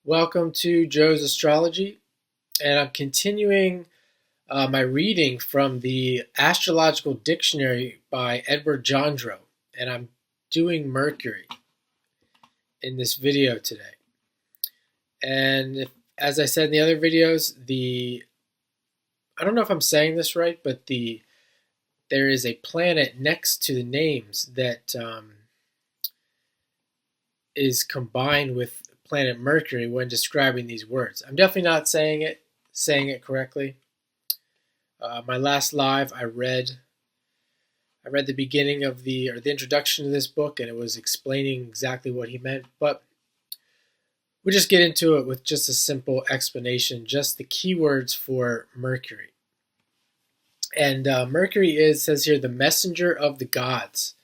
Welcome to Joe's Astrology, and I'm continuing my reading from the Astrological Dictionary by Edward Johndro, and I'm doing Mercury in this video today. And as I said in the other videos, I don't know if I'm saying this right, but there is a planet next to the names that is combined with planet Mercury when describing these words. I'm definitely not saying it correctly. My last live, I read the beginning of the introduction to this book, and it was explaining exactly what he meant. But we'll just get into it with just a simple explanation, just the keywords for Mercury. And Mercury says here, the messenger of the gods,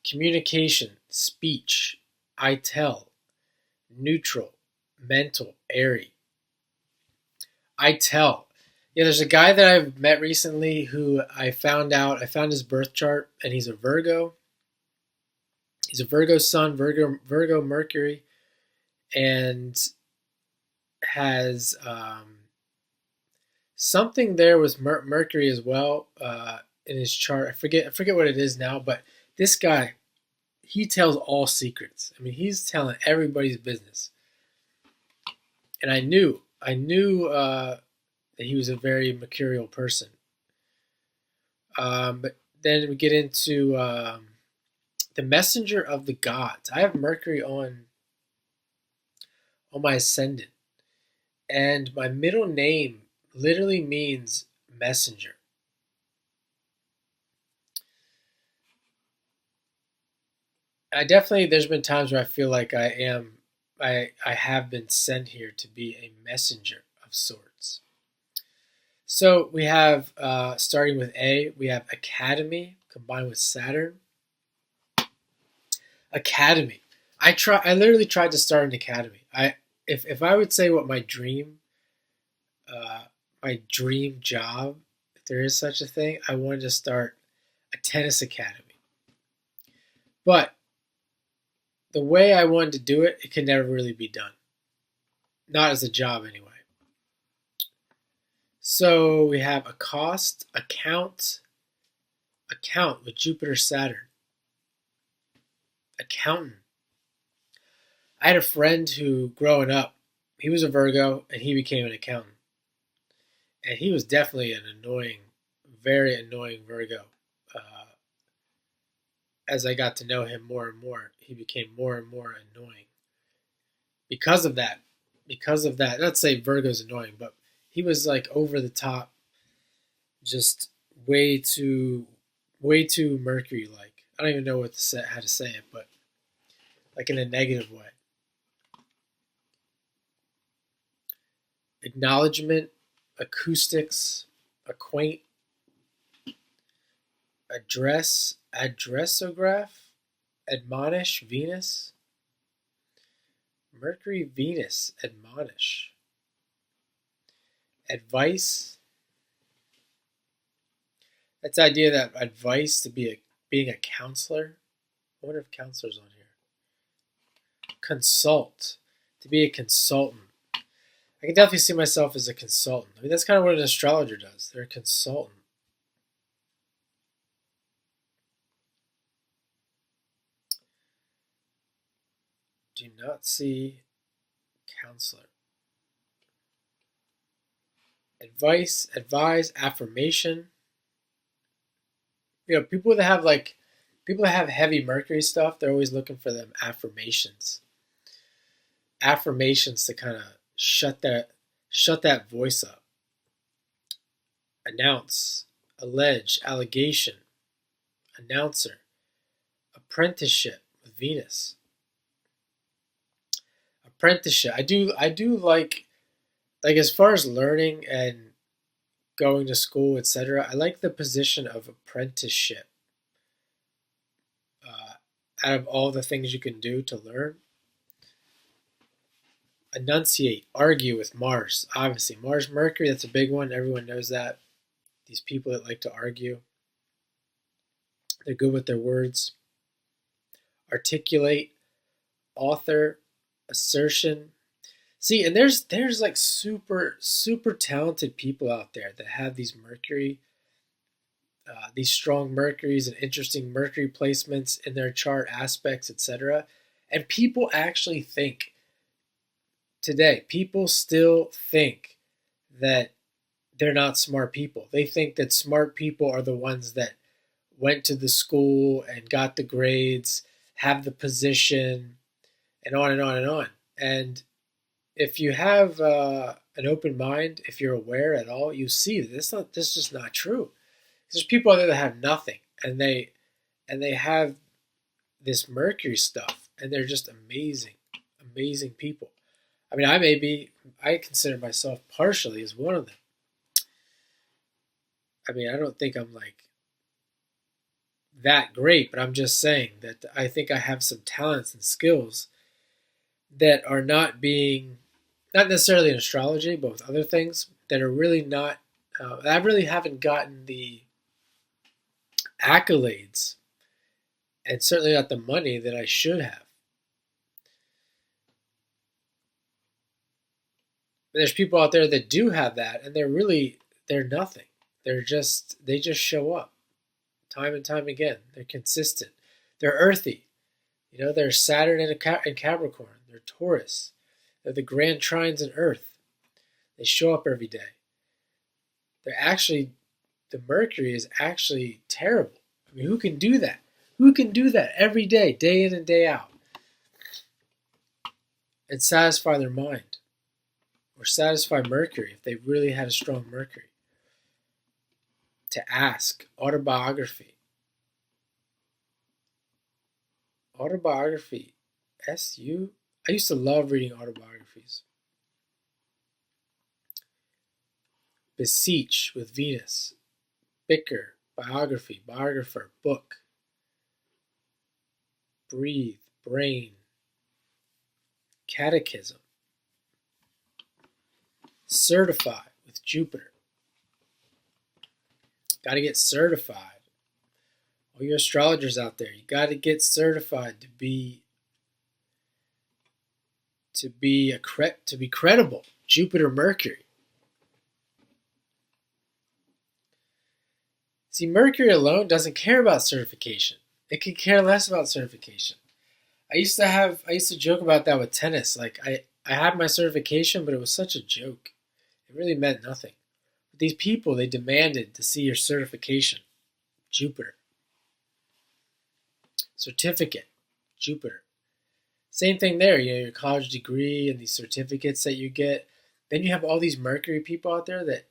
communication, speech, I tell, neutral, mental, airy. I tell. Yeah, there's a guy that I've met recently who I found his birth chart, and he's a Virgo. He's a Virgo sun, Virgo Mercury, and has something there with Mercury as well in his chart. I forget what it is now, but this guy, he tells all secrets. I mean, he's telling everybody's business. And I knew that he was a very mercurial person. But then we get into the messenger of the gods. I have Mercury on my ascendant, and my middle name literally means messenger. There's been times where I feel like I have been sent here to be a messenger of sorts. So we have, starting with A, we have Academy combined with Saturn. Academy. I literally tried to start an academy. If I would say what my dream job, if there is such a thing, I wanted to start a tennis academy. But the way I wanted to do it, it could never really be done. Not as a job, anyway. So we have account with Jupiter, Saturn. Accountant. I had a friend who, growing up, he was a Virgo, and he became an accountant. And he was definitely an very annoying Virgo. As I got to know him more and more, he became more and more annoying. Because of that, not to say Virgo's annoying, but he was like over the top, just way too Mercury-like. I don't even know how to say it, but like in a negative way. Acknowledgement, acoustics, acquaint, addressograph, admonish, Venus. Mercury, Venus, admonish. Advice. That's the idea that advice to being a counselor. I wonder if counselor's on here. Consult. To be a consultant. I can definitely see myself as a consultant. I mean, that's kind of what an astrologer does. They're a consultant. Do not see counselor. Advise, affirmation. You know, people that have heavy Mercury stuff, they're always looking for them affirmations. Affirmations to kind of shut that voice up. Announce, allege, allegation, announcer, apprenticeship with Venus. Apprenticeship. I do like as far as learning and going to school, etc. I like the position of apprenticeship. Out of all the things you can do to learn, enunciate, argue with Mars. Obviously, Mars, Mercury. That's a big one. Everyone knows that. These people that like to argue, they're good with their words. Articulate, author, assertion. See, and there's like super talented people out there that have these Mercury, these strong Mercuries and interesting Mercury placements in their chart aspects, etc. And people actually think today, people still think that they're not smart people. They think that smart people are the ones that went to the school and got the grades, have the position, and on and on and on. And if you have an open mind, if you're aware at all, you see that this is just not true. There's people out there that have nothing, and they have this Mercury stuff, and they're just amazing people. I mean, I consider myself partially as one of them. I mean, I don't think I'm like that great, but I'm just saying that I think I have some talents and skills that are not necessarily in astrology, but with other things that are really not. I really haven't gotten the accolades, and certainly not the money that I should have. But there's people out there that do have that, and they're nothing. They just show up time and time again. They're consistent. They're earthy. You know, they're Saturn in Capricorn. They're Taurus. They're the grand trines in Earth. They show up every day. The Mercury is actually terrible. I mean, who can do that? Who can do that every day in and day out, and satisfy their mind? Or satisfy Mercury if they really had a strong Mercury? To ask, autobiography. Autobiography. SU? I used to love reading autobiographies. Beseech with Venus. Bicker, biography, biographer, book. Breathe, brain. Catechism. Certify with Jupiter. Got to get certified. All you astrologers out there, you got to get certified to be credible. Jupiter, Mercury. See, Mercury alone doesn't care about certification. It could care less about certification. I used to joke about that with tennis. Like I had my certification, but it was such a joke. It really meant nothing. But these people, they demanded to see your certification. Jupiter. Certificate. Jupiter. Same thing there, you know, your college degree and these certificates that you get. Then you have all these Mercury people out there that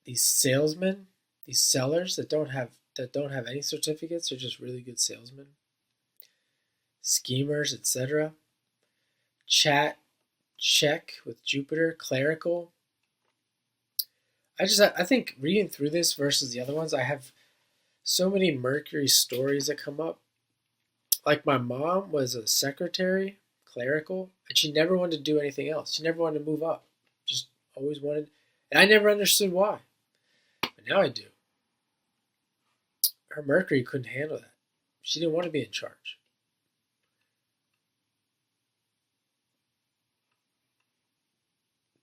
these salesmen, these sellers that don't have any certificates, they're just really good salesmen. Schemers, etc. Check with Jupiter, clerical. I think reading through this versus the other ones, I have so many Mercury stories that come up. Like my mom was a secretary, clerical, and she never wanted to do anything else. She never wanted to move up. Just always wanted, and I never understood why. But now I do. Her Mercury couldn't handle that. She didn't want to be in charge.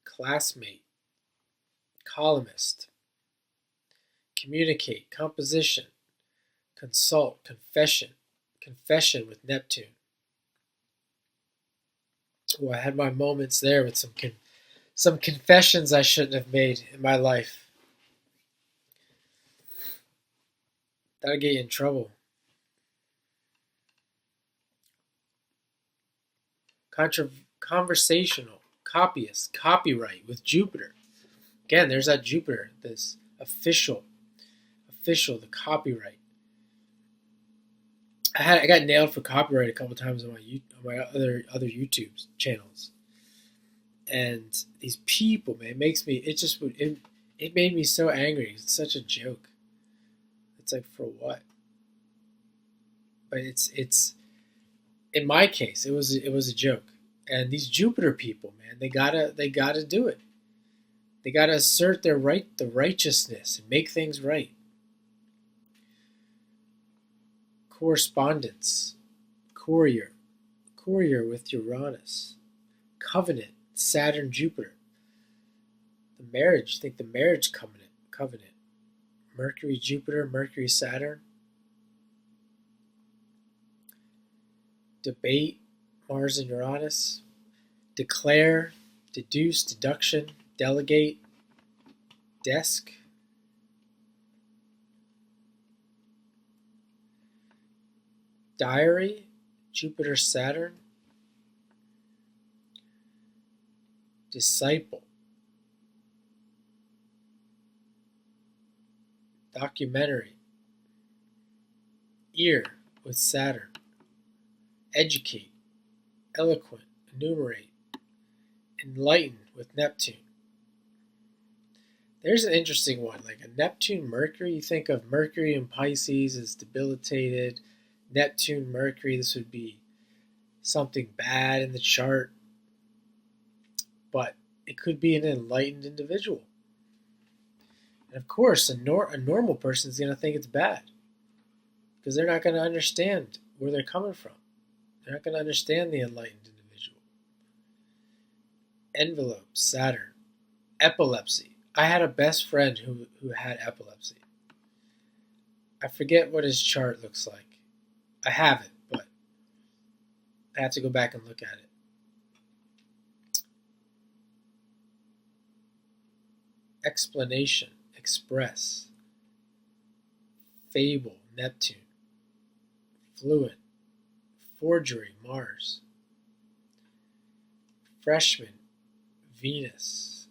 Classmate, columnist, communicate, composition, consult, confession with Neptune. Oh, I had my moments there with some confessions I shouldn't have made in my life. That'll get you in trouble. Conversational, copyist, copyright with Jupiter. Again, there's that Jupiter, this official, the copyright. I got nailed for copyright a couple times on my other YouTube channels, and these people, man, it made me so angry. It's such a joke. It's like, for what? But it's in my case, it was a joke. And these Jupiter people, man, they gotta do it. They gotta assert the righteousness and make things right. Correspondence, courier with Uranus, covenant, Saturn, Jupiter. The marriage, you think the marriage covenant. Mercury, Jupiter, Mercury, Saturn. Debate, Mars and Uranus. Declare, deduce, deduction, delegate, desk. Diary, Jupiter, Saturn. Disciple. Documentary. Ear with Saturn. Educate. Eloquent. Enumerate. Enlighten with Neptune. There's an interesting one, like a Neptune Mercury. You think of Mercury in Pisces as debilitated. Neptune Mercury, this would be something bad in the chart. But it could be an enlightened individual. And of course, a normal person is going to think it's bad because they're not going to understand where they're coming from. They're not going to understand the enlightened individual. Envelope, Saturn. Epilepsy. I had a best friend who had epilepsy. I forget what his chart looks like. I have it, but I have to go back and look at it. Explanation, express. Fable, Neptune. Fluent. Forgery, Mars. Freshman, Venus.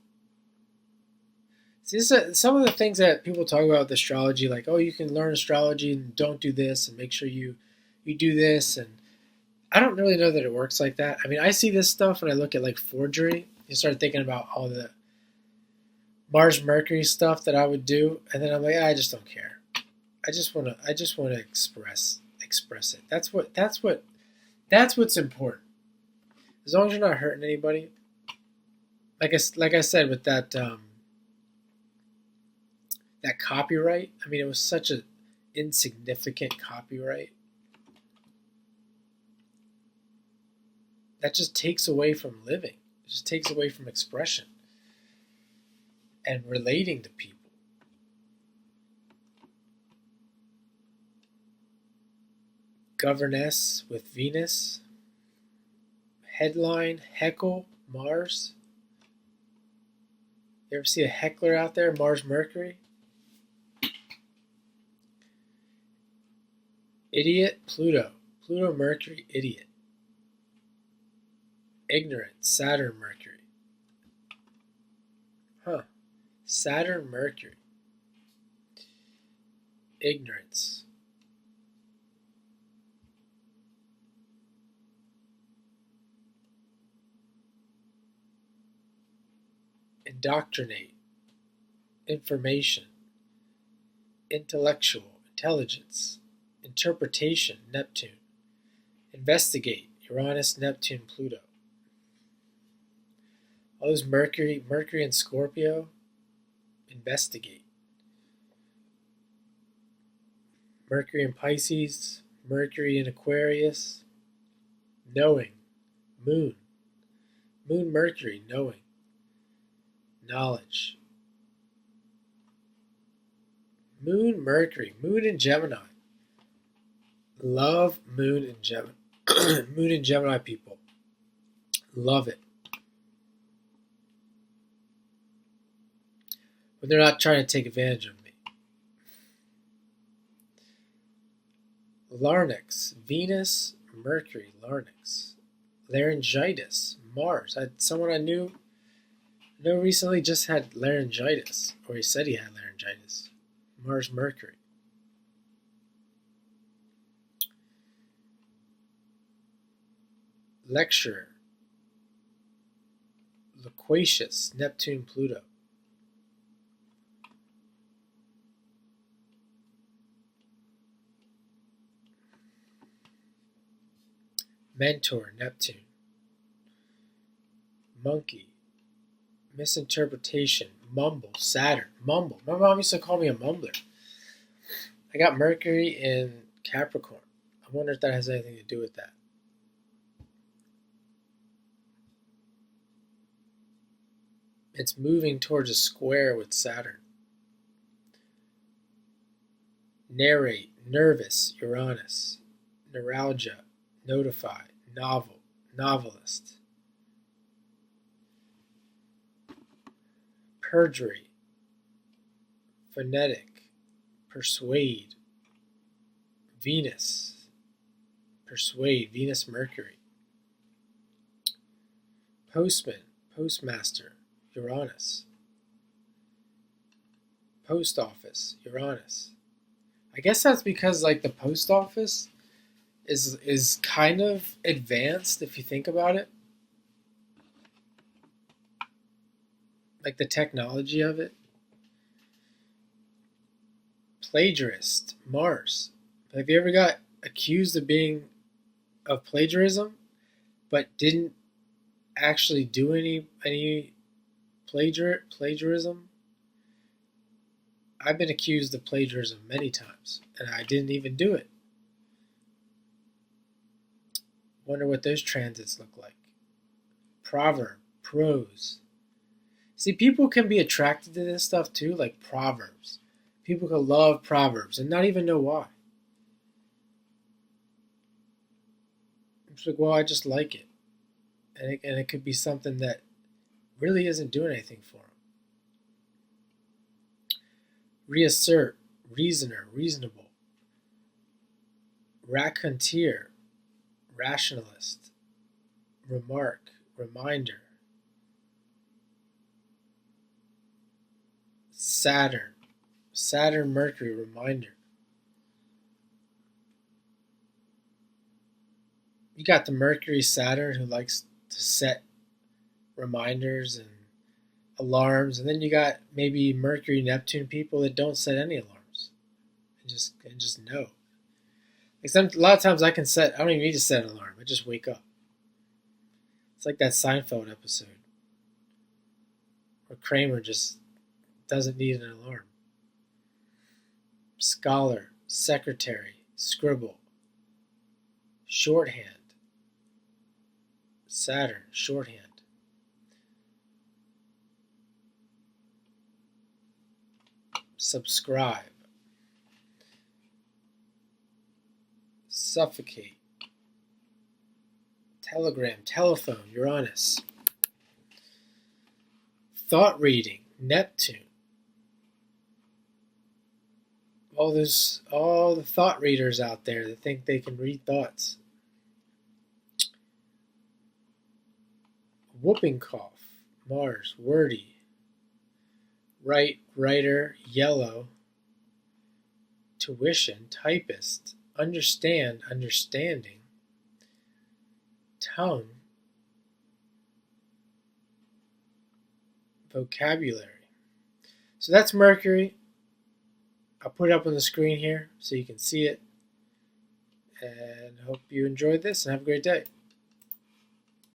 See, some of the things that people talk about with astrology, like, oh, you can learn astrology and don't do this and make sure you do this. And I don't really know that it works like that. I mean, I see this stuff when I look at like forgery. You start thinking about all the Mars Mercury stuff that I would do, and then I'm like, I just don't care. I just want to express it. That's what's important. As long as you're not hurting anybody. Like I said with that that copyright. I mean, it was such an insignificant copyright. That just takes away from living. It just takes away from expression and relating to people. Governess with Venus. Headline, heckle, Mars. You ever see a heckler out there, Mars Mercury? Idiot, Pluto. Pluto Mercury, idiot. Ignorant, Saturn Mercury. Saturn Mercury. Ignorance. Indoctrinate. Information. Intellectual, intelligence. Interpretation, Neptune. Investigate, Uranus, Neptune, Pluto. All those Mercury and Scorpio, investigate. Mercury in Pisces, Mercury in Aquarius, knowing. Moon Mercury, knowing. Knowledge. Moon Mercury, Moon in Gemini. Love Moon in Gemini. Moon in Gemini people. Love it. But they're not trying to take advantage of me. Larynx, Venus, Mercury, larynx. Laryngitis, Mars. Someone I know recently just had laryngitis, or he said he had laryngitis. Mars, Mercury. Lecturer. Loquacious, Neptune, Pluto. Mentor, Neptune. Monkey. Misinterpretation, mumble, Saturn, mumble. My mom used to call me a mumbler. I got Mercury in Capricorn. I wonder if that has anything to do with that. It's moving towards a square with Saturn. Narrate, nervous, Uranus. Neuralgia, notify, novel, novelist. Perjury, phonetic, persuade, Venus, persuade, Venus, Mercury. Postman, postmaster, Uranus. Post office, Uranus. I guess that's because like the post office is kind of advanced if you think about it. Like the technology of it. Plagiarist, Mars. Have you ever got accused of plagiarism, but didn't actually do any plagiarism? I've been accused of plagiarism many times, and I didn't even do it. Wonder what those transits look like. Proverb, prose. See, people can be attracted to this stuff too, like proverbs. People can love proverbs and not even know why. It's like, well, I just like it. And it could be something that really isn't doing anything for them. Reassert, reasoner, reasonable. Raconteur, rationalist. Remark, reminder. Saturn, Saturn, Mercury, reminder. You got the Mercury, Saturn who likes to set reminders and alarms, and then you got maybe Mercury, Neptune people that don't set any alarms and just know. Like a lot of times I don't even need to set an alarm. I just wake up. It's like that Seinfeld episode where Kramer just doesn't need an alarm. Scholar, secretary, scribble, shorthand. Saturn, shorthand. Subscribe. Suffocate. Telegram, telephone, Uranus. Thought reading, Neptune. All the thought readers out there that think they can read thoughts. Whooping cough, Mars, wordy. Write, writer, yellow. Tuition, typist. Understand, understanding. Tongue. Vocabulary. So that's Mercury. I'll put it up on the screen here so you can see it. And hope you enjoyed this and have a great day.